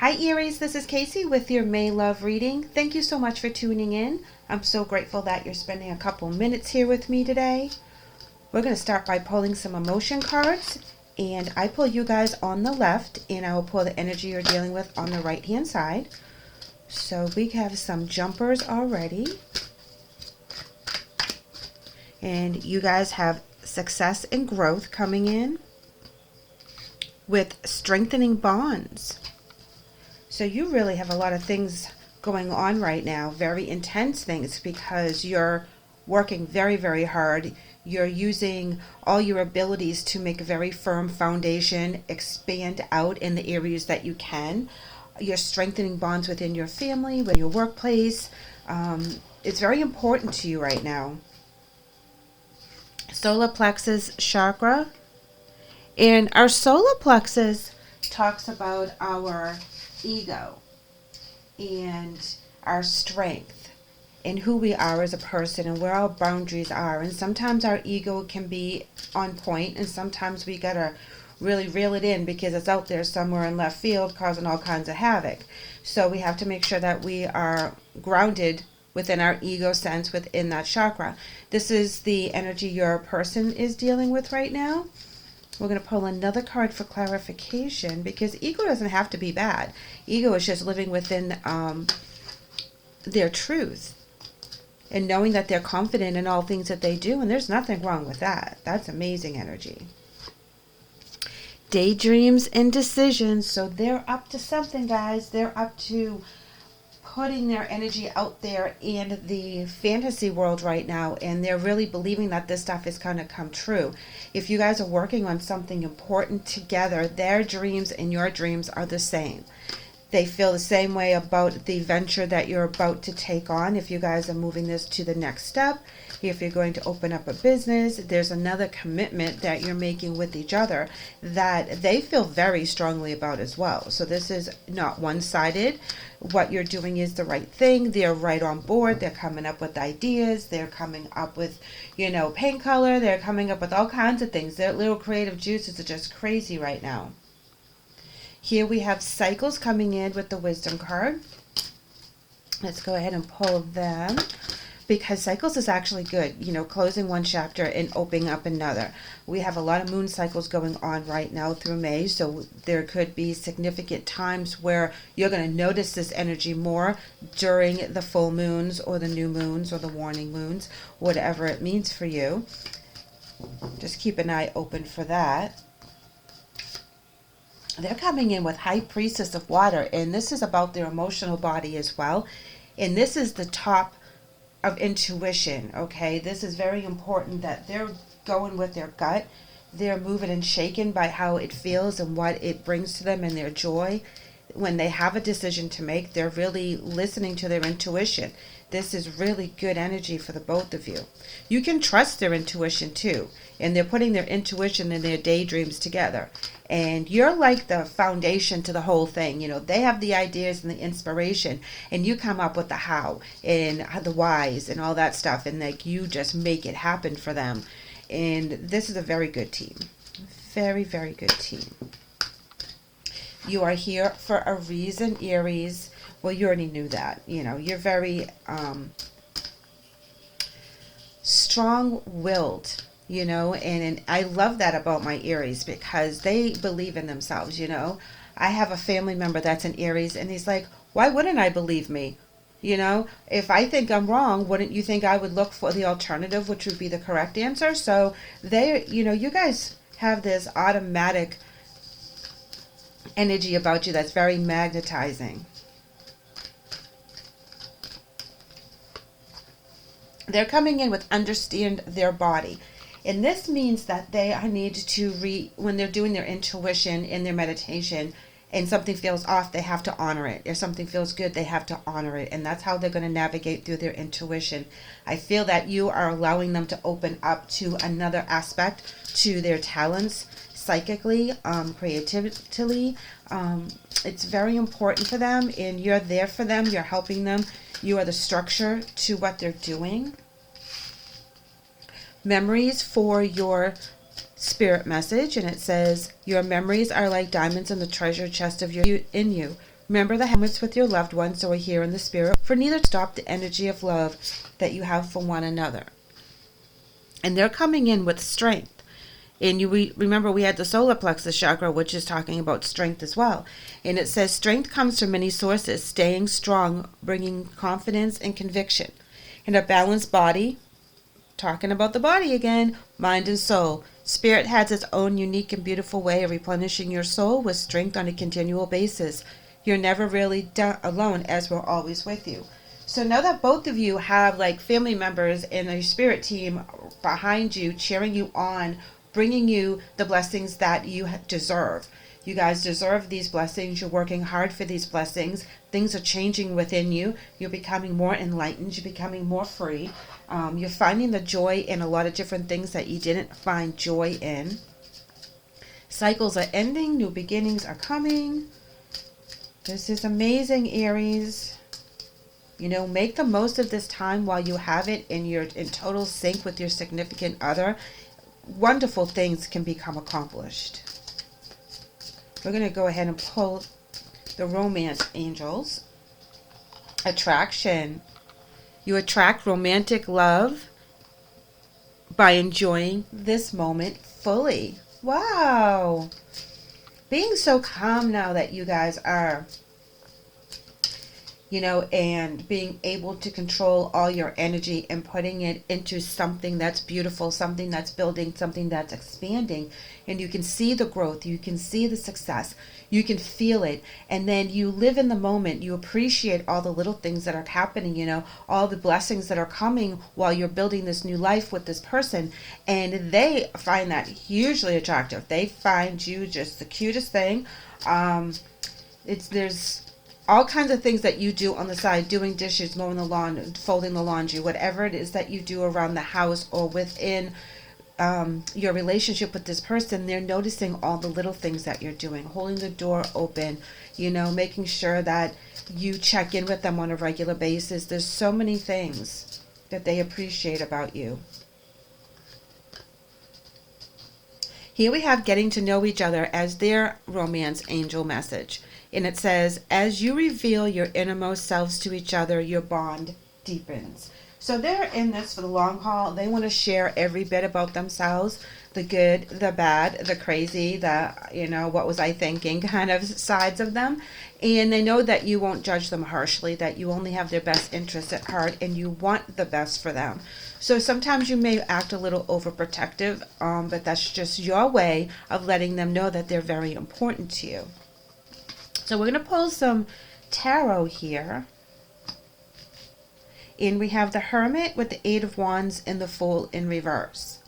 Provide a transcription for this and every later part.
Hi Aries, this is Kaycee with your May Love reading. Thank you so much for tuning in. I'm so grateful that you're spending a couple minutes here with me today. We're going to start by pulling some emotion cards, and I pull you guys on the left and I will pull the energy you're dealing with on the right hand side. So we have some jumpers already, and you guys have success and growth coming in with strengthening bonds. So you really have a lot of things going on right now, very intense things, because you're working very, very hard. You're using all your abilities to make a very firm foundation, expand out in the areas that you can. You're strengthening bonds within your family, within your workplace. It's very important to you right now. Solar plexus chakra. And our solar plexus talks about our ego and our strength and who we are as a person and where our boundaries are. And sometimes our ego can be on point, and sometimes we gotta really reel it in because it's out there somewhere in left field causing all kinds of havoc. So we have to make sure that we are grounded within our ego sense, within that chakra. This is the energy your person is dealing with right now. We're going to pull another card for clarification, because ego doesn't have to be bad. Ego is just living within their truth and knowing that they're confident in all things that they do, and there's nothing wrong with that. That's amazing energy. Daydreams and decisions. So they're up to something, guys. They're up to putting their energy out there in the fantasy world right now, and they're really believing that this stuff is going to come true. If you guys are working on something important together, their dreams and your dreams are the same. They feel the same way about the venture that you're about to take on. If you guys are moving this to the next step, if you're going to open up a business, there's another commitment that you're making with each other that they feel very strongly about as well. So this is not one-sided. What you're doing is the right thing. They're right on board. They're coming up with ideas. They're coming up with, paint color. They're coming up with all kinds of things. Their little creative juices are just crazy right now. Here we have cycles coming in with the wisdom card. Let's go ahead and pull them, because cycles is actually good, closing one chapter and opening up another. We have a lot of moon cycles going on right now through May, so there could be significant times where you're going to notice this energy more during the full moons or the new moons or the warning moons, whatever it means for you. Just keep an eye open for that. They're coming in with High Priestess of Water, and this is about their emotional body as well. And this is the top of intuition, okay? This is very important that they're going with their gut. They're moving and shaken by how it feels and what it brings to them and their joy. When they have a decision to make, they're really listening to their intuition. This is really good energy for the both of you. You can trust their intuition too, and they're putting their intuition and their daydreams together. And you're like the foundation to the whole thing. They have the ideas and the inspiration, and you come up with the how and the whys and all that stuff, and you just make it happen for them. And this is a very good team. Very, very good team. You are here for a reason, Aries. Well, you already knew that. You're very strong-willed, and I love that about my Aries, because they believe in themselves, I have a family member that's an Aries, and he's like, why wouldn't I believe me? If I think I'm wrong, wouldn't you think I would look for the alternative, which would be the correct answer? So you guys have this automatic energy about you that's very magnetizing. They're coming in with understand their body. And this means that they need to when they're doing their intuition in their meditation and something feels off, they have to honor it. If something feels good, they have to honor it. And that's how they're going to navigate through their intuition. I feel that you are allowing them to open up to another aspect to their talents, psychically, creatively. It's very important for them, and you're there for them. You're helping them. You are the structure to what they're doing. Memories for your spirit message, and it says, your memories are like diamonds in the treasure chest of in you. Remember the moments with your loved ones who are here in the spirit, for neither stop the energy of love that you have for one another. And they're coming in with strength. And remember we had the solar plexus chakra, which is talking about strength as well. And it says strength comes from many sources, staying strong, bringing confidence and conviction. And a balanced body, talking about the body again, mind and soul. Spirit has its own unique and beautiful way of replenishing your soul with strength on a continual basis. You're never really alone, as we're always with you. So now that both of you have like family members and a spirit team behind you, cheering you on, bringing you the blessings that you deserve. You guys deserve these blessings. You're working hard for these blessings. Things are changing within you. You're becoming more enlightened. You're becoming more free. You're finding the joy in a lot of different things that you didn't find joy in. Cycles are ending. New beginnings are coming. This is amazing, Aries. You know, make the most of this time while you have it and you're in total sync with your significant other. Wonderful things can become accomplished. We're going to go ahead and pull the romance angels. Attraction. You attract romantic love by enjoying this moment fully. Wow. Being so calm now that you guys are, you know, and being able to control all your energy and putting it into something that's beautiful, something that's building, something that's expanding. And you can see the growth, you can see the success, you can feel it. And then you live in the moment, you appreciate all the little things that are happening, you know, all the blessings that are coming while you're building this new life with this person. And they find that hugely attractive. They find you just the cutest thing. There's all kinds of things that you do on the side, doing dishes, mowing the lawn, folding the laundry, whatever it is that you do around the house or within your relationship with this person. They're noticing all the little things that you're doing, holding the door open, you know, making sure that you check in with them on a regular basis. There's so many things that they appreciate about you. Here we have getting to know each other as their romance angel message. And it says, as you reveal your innermost selves to each other, your bond deepens. So they're in this for the long haul. They want to share every bit about themselves, the good, the bad, the crazy, the, you know, what was I thinking kind of sides of them. And they know that you won't judge them harshly, that you only have their best interests at heart and you want the best for them. So sometimes you may act a little overprotective, but that's just your way of letting them know that they're very important to you. So we're going to pull some tarot here. And we have the Hermit with the Eight of Wands and the Fool in reverse.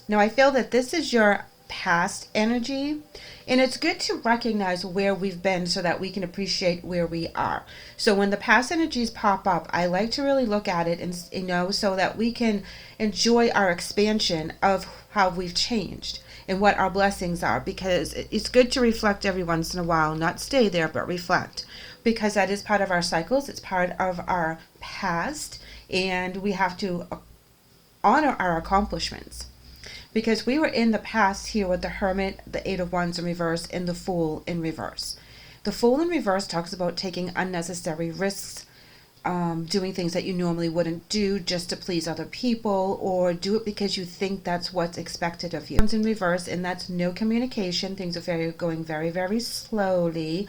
Now I feel that this is your past energy. And it's good to recognize where we've been so that we can appreciate where we are. So when the past energies pop up, I like to really look at it and, you know, so that we can enjoy our expansion of how we've changed and what our blessings are, because it's good to reflect every once in a while, not stay there, but reflect, because that is part of our cycles. It's part of our past, and we have to honor our accomplishments. Because we were in the past here with the Hermit, the Eight of Wands in reverse, and the Fool in reverse. The Fool in reverse talks about taking unnecessary risks, doing things that you normally wouldn't do just to please other people, or do it because you think that's what's expected of you. It's in reverse, and that's no communication. Things are going very, very slowly.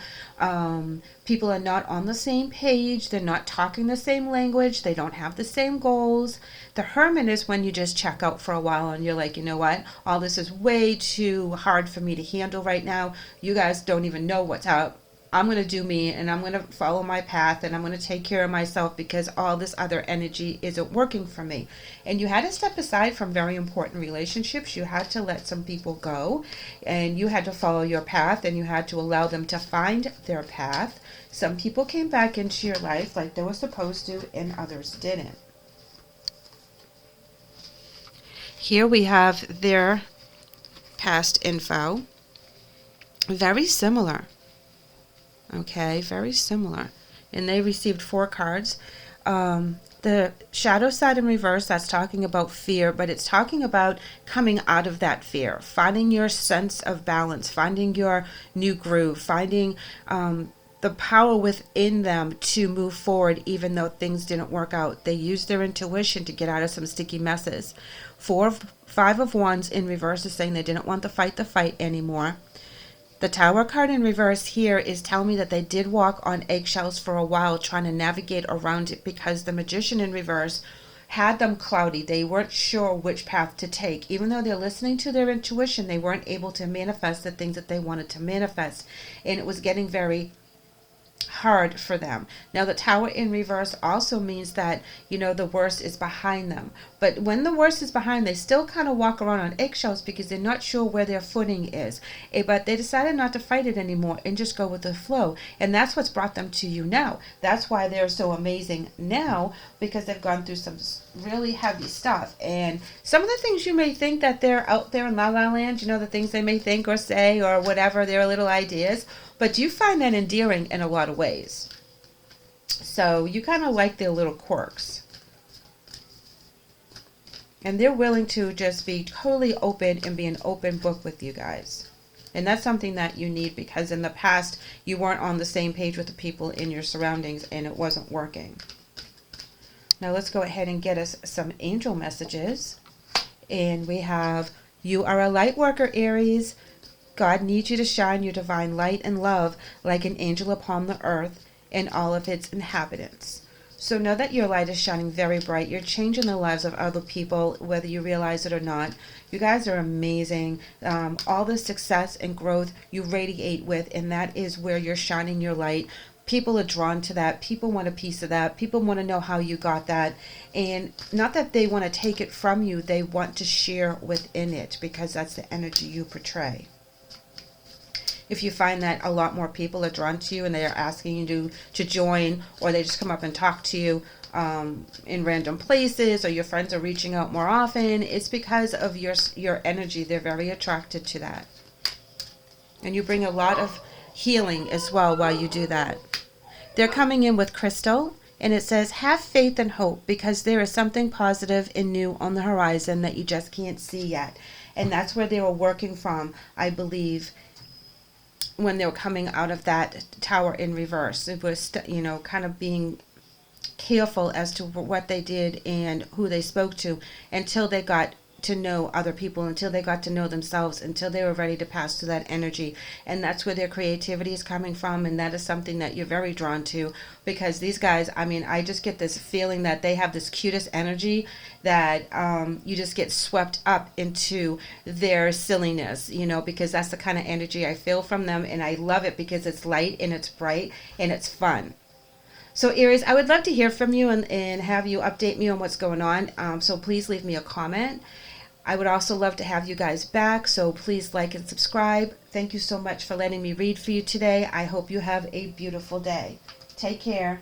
People are not on the same page. They're not talking the same language. They don't have the same goals. The Hermit is when you just check out for a while and you're like, you know what? All this is way too hard for me to handle right now. You guys don't even know what's up. I'm going to do me, and I'm going to follow my path, and I'm going to take care of myself because all this other energy isn't working for me. And you had to step aside from very important relationships. You had to let some people go, and you had to follow your path, and you had to allow them to find their path. Some people came back into your life like they were supposed to, and others didn't. Here we have their past info. Very similar. Okay, very similar. And they received 4 cards. The shadow side in reverse, that's talking about fear, but it's talking about coming out of that fear, finding your sense of balance, finding your new groove, finding the power within them to move forward even though things didn't work out. They used their intuition to get out of some sticky messes. Five of Wands in reverse is saying they didn't want to fight the fight anymore. The Tower card in reverse here is telling me that they did walk on eggshells for a while trying to navigate around it, because the Magician in reverse had them cloudy. They weren't sure which path to take. Even though they're listening to their intuition, they weren't able to manifest the things that they wanted to manifest. And it was getting very hard for them. Now the Tower in reverse also means that, you know, the worst is behind them. But when the worst is behind, they still kind of walk around on eggshells because they're not sure where their footing is. But they decided not to fight it anymore and just go with the flow. And that's what's brought them to you now. That's why they're so amazing now, because they've gone through some really heavy stuff. And some of the things you may think that they're out there in La La Land, you know, the things they may think or say or whatever, their little ideas. But you find that endearing in a lot of ways. So you kind of like their little quirks. And they're willing to just be totally open and be an open book with you guys. And that's something that you need, because in the past you weren't on the same page with the people in your surroundings and it wasn't working. Now let's go ahead and get us some angel messages. And we have, you are a light worker, Aries. God needs you to shine your divine light and love like an angel upon the earth and all of its inhabitants. So know that your light is shining very bright. You're changing the lives of other people, whether you realize it or not. You guys are amazing. All the success and growth you radiate with, and that is where you're shining your light. People are drawn to that. People want a piece of that. People want to know how you got that. And not that they want to take it from you. They want to share within it, because that's the energy you portray. If you find that a lot more people are drawn to you and they are asking you to join, or they just come up and talk to you in random places, or your friends are reaching out more often, it's because of your energy. They're very attracted to that. And you bring a lot of healing as well while you do that. They're coming in with crystal, and it says, have faith and hope, because there is something positive and new on the horizon that you just can't see yet. And that's where they were working from, I believe, when they were coming out of that Tower in reverse. It was, you know, kind of being careful as to what they did and who they spoke to, until they got to know other people, until they got to know themselves, until they were ready to pass through that energy. And that's where their creativity is coming from, and that is something that you're very drawn to, because these guys, I mean, I just get this feeling that they have this cutest energy that you just get swept up into their silliness, you know, because that's the kind of energy I feel from them, and I love it because it's light and it's bright and it's fun. So Aries, I would love to hear from you and have you update me on what's going on. So please leave me a comment. I would also love to have you guys back, so please like and subscribe. Thank you so much for letting me read for you today. I hope you have a beautiful day. Take care.